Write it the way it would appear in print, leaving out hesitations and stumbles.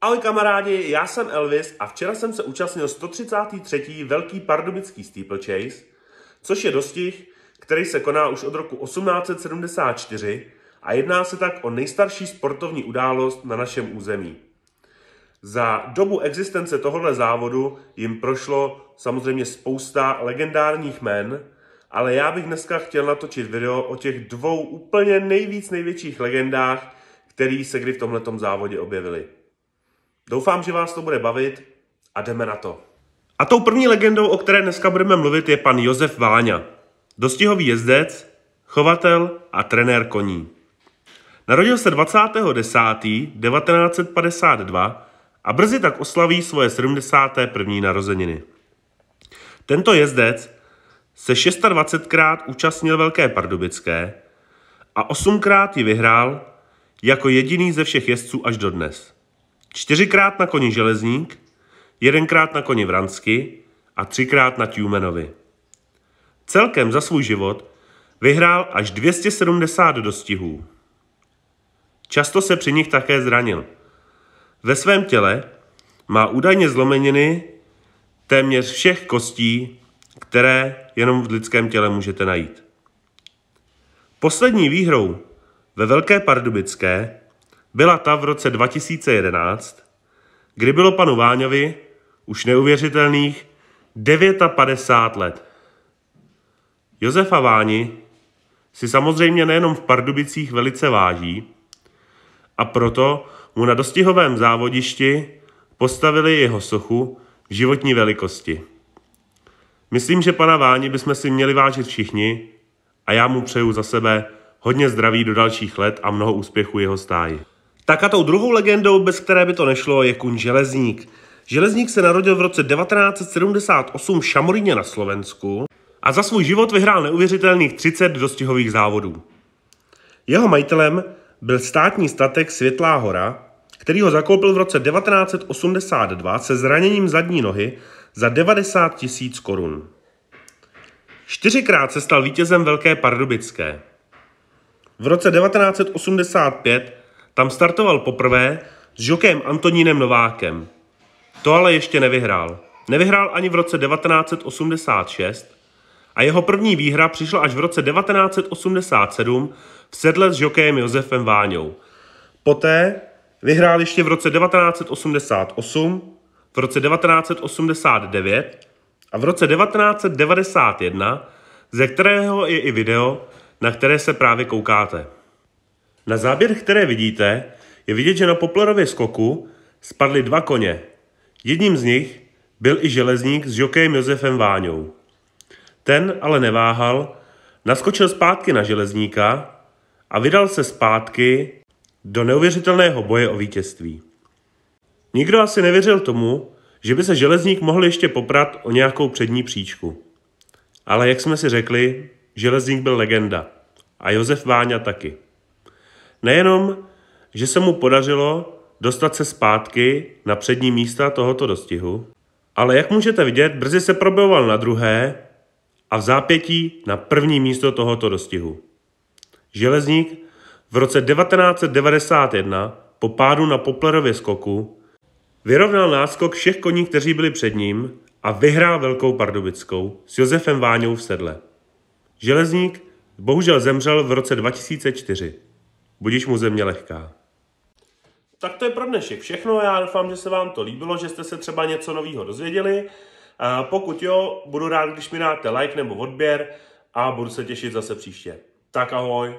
Ahoj kamarádi, já jsem Elvis a včera jsem se účastnil 133. Velký pardubický steeplechase, což je dostih, který se koná už od roku 1874 a jedná se tak o nejstarší sportovní událost na našem území. Za dobu existence tohoto závodu jim prošlo samozřejmě spousta legendárních jmen, ale já bych dneska chtěl natočit video o těch dvou úplně největších legendách, který se kdy v tomhletom závodě objevily. Doufám, že vás to bude bavit a jdeme na to. A tou první legendou, o které dneska budeme mluvit, je pan Josef Váňa. Dostihový jezdec, chovatel a trenér koní. Narodil se 20.10.1952 a brzy tak oslaví svoje 71. narozeniny. Tento jezdec se 26krát účastnil Velké pardubické a 8krát ji vyhrál jako jediný ze všech jezdců až dodnes. 4krát na koni Železník, 1krát na koni Vransky a 3krát na Tjumenovi. Celkem za svůj život vyhrál až 270 dostihů. Často se při nich také zranil. Ve svém těle má údajně zlomeniny téměř všech kostí, které jenom v lidském těle můžete najít. Poslední výhrou ve Velké pardubické byla ta v roce 2011, kdy bylo panu Váňovi už neuvěřitelných 59 let. Josefa Váni si samozřejmě nejenom v Pardubicích velice váží a proto mu na dostihovém závodišti postavili jeho sochu v životní velikosti. Myslím, že pana Váni bychom si měli vážit všichni a já mu přeju za sebe hodně zdraví do dalších let a mnoho úspěchů jeho stáji. Tak a tou druhou legendou, bez které by to nešlo, je kůň Železník. Železník se narodil v roce 1978 v Šamoríně na Slovensku a za svůj život vyhrál neuvěřitelných 30 dostihových závodů. Jeho majitelem byl státní statek Světlá hora, který ho zakoupil v roce 1982 se zraněním zadní nohy za 90 000 korun. 4krát se stal vítězem Velké pardubické. V roce 1985 tam startoval poprvé s žokejem Antonínem Novákem. To ale ještě nevyhrál. Nevyhrál ani v roce 1986 a jeho první výhra přišla až v roce 1987 v sedle s žokejem Josefem Váňou. Poté vyhrál ještě v roce 1988, v roce 1989 a v roce 1991, ze kterého je i video, na které se právě koukáte. Na záběr, které vidíte, je vidět, že na Poplerově skoku spadly 2 koně. Jedním z nich byl i Železník s žokejem Josefem Váňou. Ten ale neváhal, naskočil zpátky na Železníka a vydal se zpátky do neuvěřitelného boje o vítězství. Nikdo asi nevěřil tomu, že by se Železník mohl ještě poprat o nějakou přední příčku. Ale jak jsme si řekli, Železník byl legenda a Josef Váňa taky. Nejenom, že se mu podařilo dostat se zpátky na přední místa tohoto dostihu, ale jak můžete vidět, brzy se probojoval na druhé a v zápětí na první místo tohoto dostihu. Železník v roce 1991 po pádu na Poplerově skoku vyrovnal náskok všech koní, kteří byli před ním a vyhrál Velkou pardubickou s Josefem Váňou v sedle. Železník bohužel zemřel v roce 2004. Budiž mu země lehká. Tak to je pro dnešek všechno. Já doufám, že se vám to líbilo, že jste se třeba něco nového dozvěděli. A pokud jo, budu rád, když mi dáte like nebo odběr a budu se těšit zase příště. Tak ahoj.